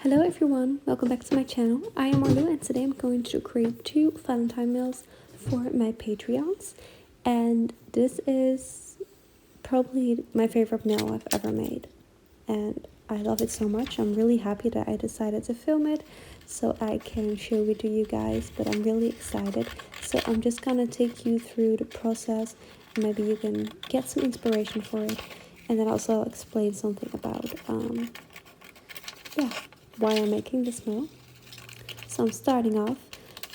Hello everyone, welcome back to my channel. I am Marlo and today I'm going to create 2 Valentine meals for my Patreons. And this is probably my favorite meal I've ever made. And I love it so much. I'm really happy that I decided to film it so I can show it to you guys, but I'm really excited. So I'm just gonna take you through the process and maybe you can get some inspiration for it. And then also explain something about why I'm making this meal. So I'm starting off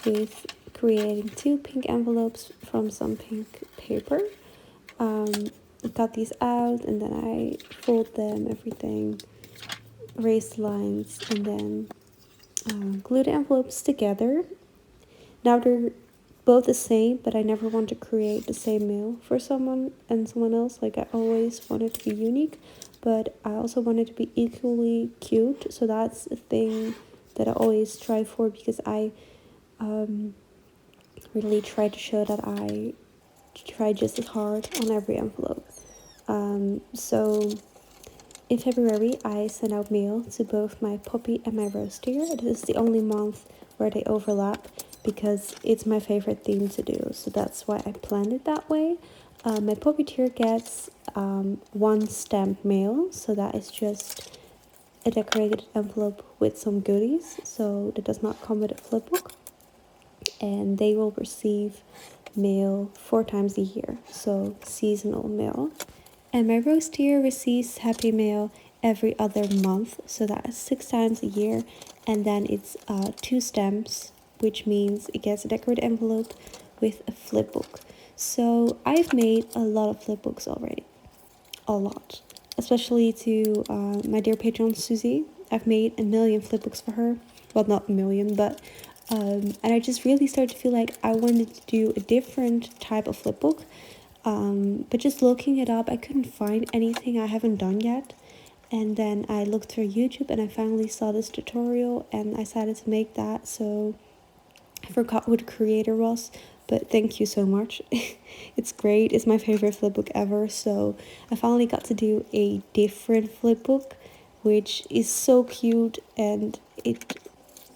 with creating 2 pink envelopes from some pink paper. I cut these out and then I fold them, everything, erase the lines, and then glue the envelopes together. Now they're both the same, but I never want to create the same meal for someone and someone else. Like, I always want it to be unique, but I also want it to be equally cute. So that's a thing that I always strive for, because I really try to show that I try just as hard on every envelope. So in February, I sent out mail to both my puppy and my rose deer. This is the only month where they overlap because it's my favorite theme to do. So that's why I planned it that way. My puppy deer gets 1 stamped mail. So that is just a decorated envelope with some goodies. So that does not come with a flipbook. And they will receive mail 4 times a year. So seasonal mail. And my rose deer receives happy mail every other month, so that is 6 times a year. And then it's 2 stamps, which means it gets a decorated envelope with a flip book. So I've made a lot of flip books already, a lot, especially to my dear patron Susie. I've made 1,000,000 flip books for her. Well, not a million, but and I just really started to feel like I wanted to do a different type of flip book. But just looking it up, I couldn't find anything I haven't done yet. And then I looked through YouTube and I finally saw this tutorial and I decided to make that. So I forgot what the creator was, but thank you so much. It's great. It's my favorite flipbook ever. So I finally got to do a different flipbook, which is so cute, and it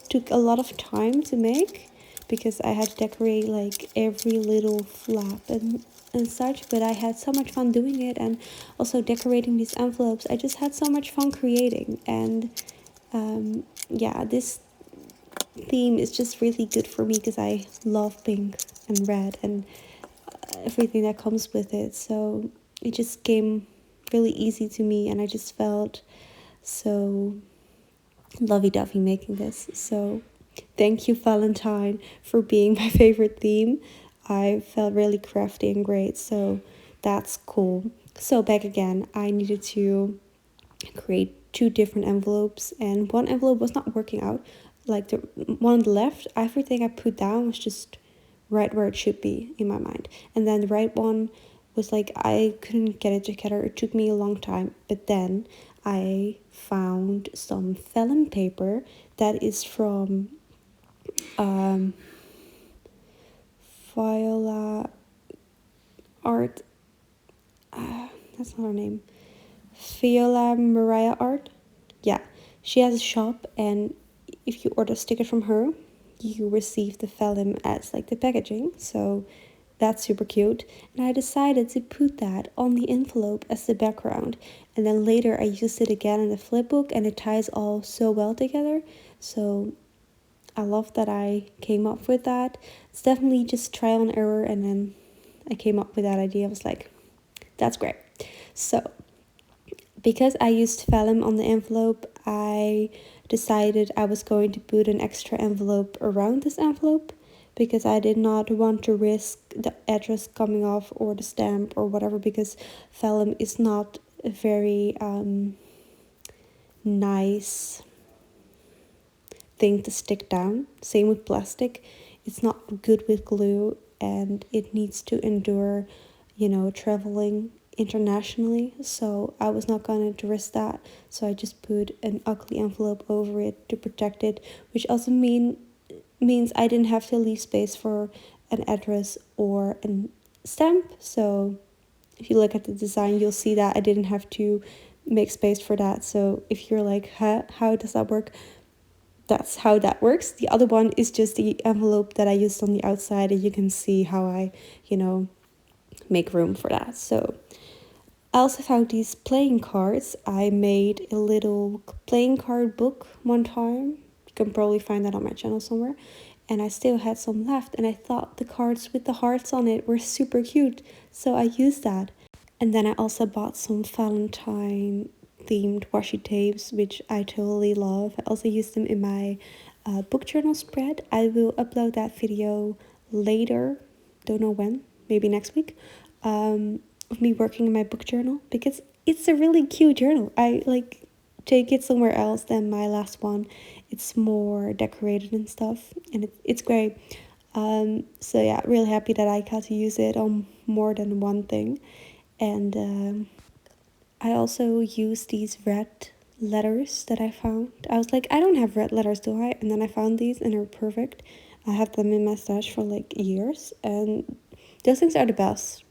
took a lot of time to make because I had to decorate like every little flap and such, but I had so much fun doing it, and also decorating these envelopes. I just had so much fun creating, and yeah, this theme is just really good for me because I love pink and red and everything that comes with it. So it just came really easy to me, and I just felt so lovey-dovey making this. So thank you, Valentine, for being my favorite theme. I felt really crafty and great, so that's cool. So back again, I needed to create 2 different envelopes, and one envelope was not working out. Like the one on the left, everything I put down was just right where it should be in my mind. And then the right one was like, I couldn't get it together. It took me a long time, but then I found some vellum paper that is from Viola Art. That's not her name. Viola Mariah Art. Yeah, she has a shop, and if you order stickers from her, you receive the vellum as like the packaging. So that's super cute. And I decided to put that on the envelope as the background. And then later I used it again in the flip book, and it ties all so well together. So I love that I came up with that. It's definitely just trial and error, and then I came up with that idea. I was like, that's great. So because I used vellum on the envelope, I decided I was going to put an extra envelope around this envelope, because I did not want to risk the address coming off or the stamp or whatever, because vellum is not a very nice thing to stick down. Same with plastic. It's not good with glue, and it needs to endure, traveling internationally. So I was not going to risk that. So I just put an ugly envelope over it to protect it, which also means I didn't have to leave space for an address or a stamp. So if you look at the design, you'll see that I didn't have to make space for that. So if you're like, how does that work? that's how that works. The other one is just the envelope that I used on the outside, and you can see how I, make room for that. So I also found these playing cards. I made a little playing card book one time. You can probably find that on my channel somewhere. And I still had some left, and I thought the cards with the hearts on it were super cute, so I used that. And then I also bought some Valentine themed washi tapes, which I totally love. I also used them in my book journal spread. I will upload that video later, don't know when, maybe next week, of me working in my book journal, because it's a really cute journal. I like take it somewhere else than my last one. It's more decorated and stuff, and it's great. So yeah, really happy that I got to use it on more than one thing. And I also used these red letters that I found. I was like, I don't have red letters, do I? And then I found these, and they're perfect. I have them in my stash for like years, and those things are the best,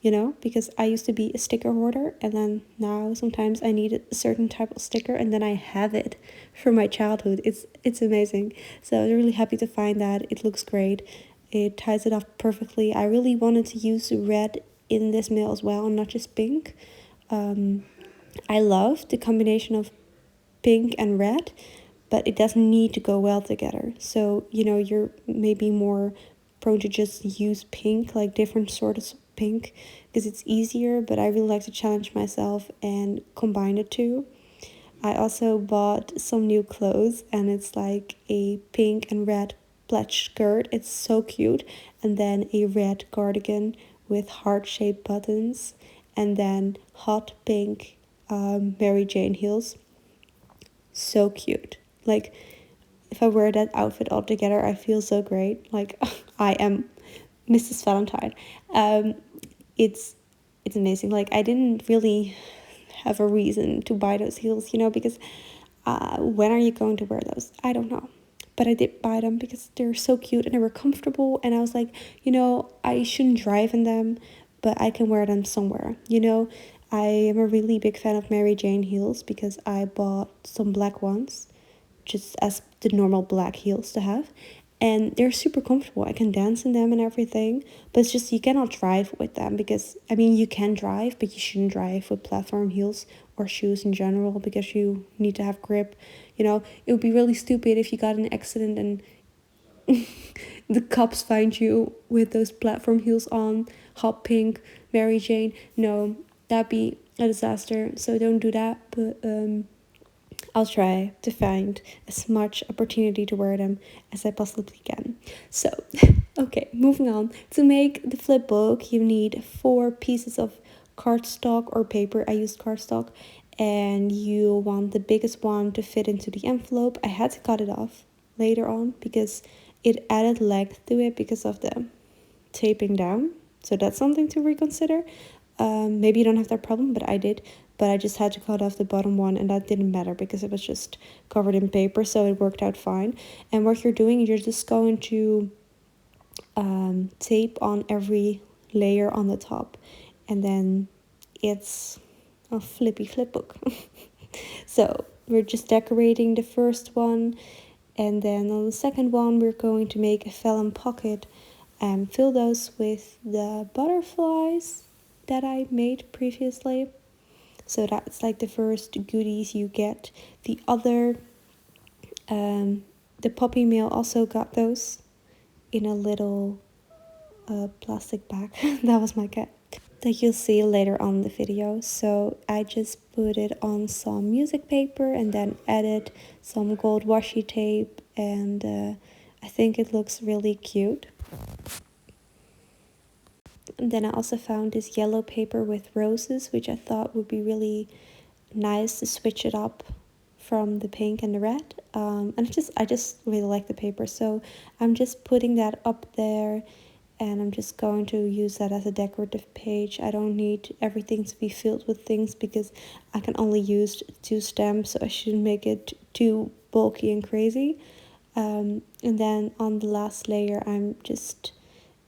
because I used to be a sticker hoarder, and then now sometimes I need a certain type of sticker, and then I have it from my childhood. It's amazing. So I was really happy to find that. It looks great. It ties it off perfectly. I really wanted to use red in this mail as well, and not just pink. I love the combination of pink and red, but it doesn't need to go well together. So, you're maybe more prone to just use pink, like different sorts of pink, because it's easier, but I really like to challenge myself and combine the two. I also bought some new clothes, and it's like a pink and red plaid skirt. It's so cute. And then a red cardigan with heart-shaped buttons, and then hot pink Mary Jane heels. So cute. Like, if I wear that outfit all together, I feel so great. Like, I am Mrs. Valentine. It's amazing. Like, I didn't really have a reason to buy those heels, because when are you going to wear those? I don't know. But I did buy them because they're so cute and they were comfortable. And I was like, I shouldn't drive in them, but I can wear them somewhere. I am a really big fan of Mary Jane heels because I bought some black ones, just as the normal black heels to have. And they're super comfortable. I can dance in them and everything. But it's just you cannot drive with them because, you can drive, but you shouldn't drive with platform heels or shoes in general because you need to have grip. It would be really stupid if you got in an accident and the cops find you with those platform heels on, hot pink, Mary Jane. No, that'd be a disaster. So don't do that. But I'll try to find as much opportunity to wear them as I possibly can. So, okay, moving on. To make the flip book, you need 4 pieces of cardstock or paper. I used cardstock, and you want the biggest one to fit into the envelope. I had to cut it off later on because it added length to it because of the taping down. So that's something to reconsider. Maybe you don't have that problem, but I did. But I just had to cut off the bottom one, and that didn't matter because it was just covered in paper, so it worked out fine. And what you're doing, you're just going to tape on every layer on the top, and then it's a flippy flip book. So we're just decorating the first one, and then on the second one we're going to make a vellum pocket and fill those with the butterflies that I made previously. So that's like the first goodies you get. The other, the puppy mail also got those in a little plastic bag. That was my cat. That you'll see later on in the video. So I just put it on some music paper and then added some gold washi tape, and I think it looks really cute. And then I also found this yellow paper with roses, which I thought would be really nice to switch it up from the pink and the red. And I just really like the paper, so I'm just putting that up there, and I'm just going to use that as a decorative page. I don't need everything to be filled with things because I can only use 2 stamps, so I shouldn't make it too bulky and crazy. And then on the last layer, I'm just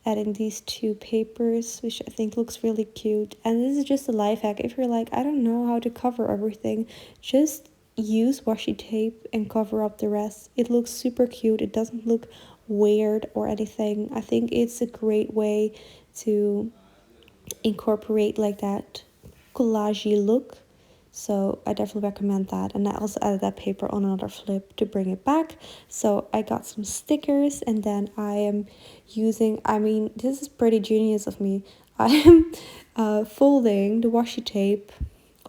adding these 2 papers, which I think looks really cute. And this is just a life hack. If you're like, I don't know how to cover everything, just use washi tape and cover up the rest. It looks super cute. It doesn't look weird or anything. I think it's a great way to incorporate like that collagey look. So I definitely recommend that. And I also added that paper on another flip to bring it back. So I got some stickers, and then I am using, I mean, this is pretty genius of me. I am folding the washi tape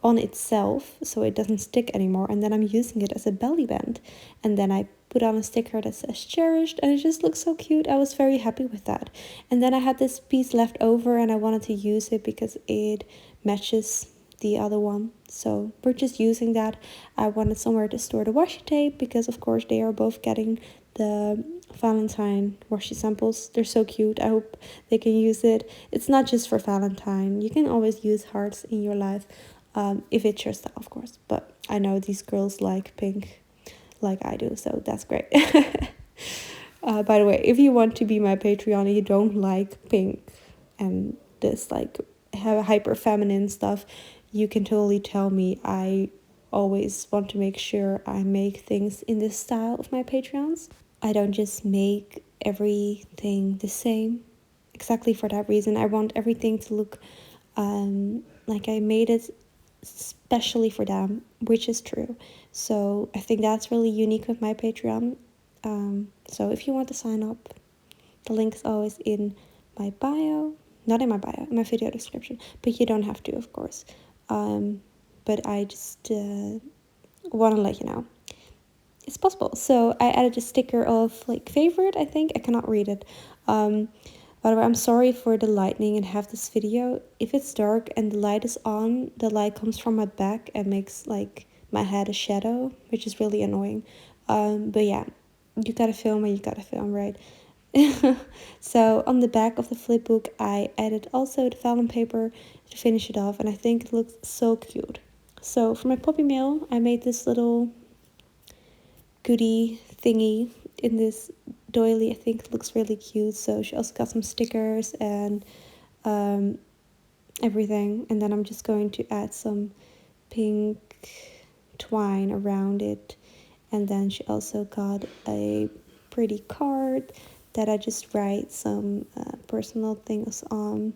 on itself so it doesn't stick anymore, and then I'm using it as a belly band, and then I put on a sticker that says cherished, and it just looks so cute. I was very happy with that. And then I had this piece left over and I wanted to use it because it matches the other one, so we're just using that. I wanted somewhere to store the washi tape because of course they are both getting the Valentine washi samples. They're so cute. I hope they can use it. It's not just for Valentine. You can always use hearts in your life, if it's your style, of course. But I know these girls like pink like I do, so that's great. By the way, if you want to be my Patreon and you don't like pink and this like hyper feminine stuff, you can totally tell me. I always want to make sure I make things in this style of my Patreons. I don't just make everything the same. Exactly for that reason, I want everything to look like I made it especially for them, which is true. So I think that's really unique with my Patreon. So if you want to sign up, the link is always in my bio. Not in my bio, in my video description. But you don't have to, of course. But I just want to let you know. It's possible. So I added a sticker of like favorite, I think. I cannot read it. By the way, I'm sorry for the lightning in half this video. If it's dark and the light is on, the light comes from my back and makes like my head a shadow, which is really annoying. But yeah, you gotta film and you gotta film, right? So on the back of the flip book, I added also the vellum paper to finish it off, and I think it looks so cute. So for my puppy mail, I made this little goodie thingy in this doily. I think it looks really cute. So she also got some stickers and everything. And then I'm just going to add some pink twine around it. And then she also got a pretty card that I just write some personal things on.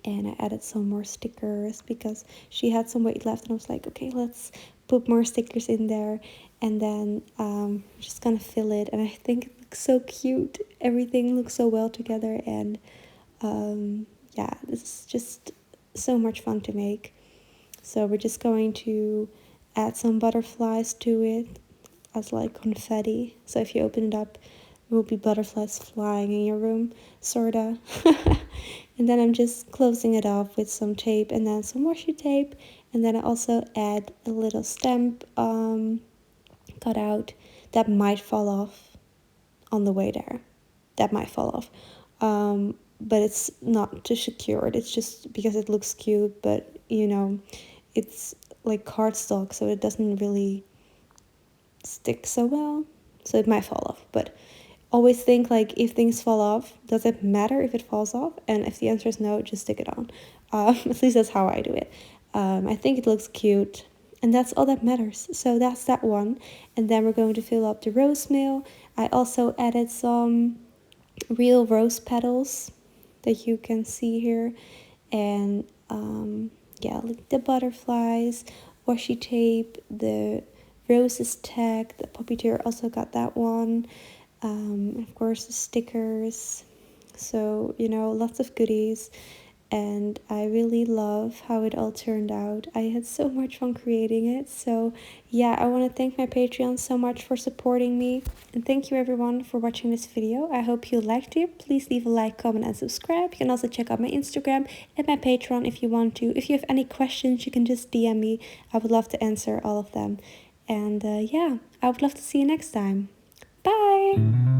And I added some more stickers because she had some weight left, and I was like, okay, let's put more stickers in there. And then just gonna fill it, and I think it looks so cute. Everything looks so well together, and yeah, this is just so much fun to make. So we're just going to add some butterflies to it as like confetti. So if you open it up, there will be butterflies flying in your room, sorta. And then I'm just closing it off with some tape and then some washi tape. And then I also add a little stamp cut out that might fall off on the way there. That might fall off. But it's not to secure it. It's just because it looks cute, but you know, it's like cardstock, so it doesn't really stick so well. So it might fall off, but always think like if things fall off, does it matter if it falls off? And if the answer is no, just stick it on. At least that's how I do it. I think it looks cute, and that's all that matters. So that's that one. And then we're going to fill up the rose mail. I also added some real rose petals that you can see here, and yeah, like the butterflies, washi tape, the roses tag, the puppeteer also got that one. Of course, the stickers. So, you know, lots of goodies. And I really love how it all turned out. I had so much fun creating it. So, yeah, I want to thank my Patreon so much for supporting me. And thank you, everyone, for watching this video. I hope you liked it. Please leave a like, comment, and subscribe. You can also check out my Instagram and my Patreon if you want to. If you have any questions, you can just DM me. I would love to answer all of them. And yeah, I would love to see you next time. Bye!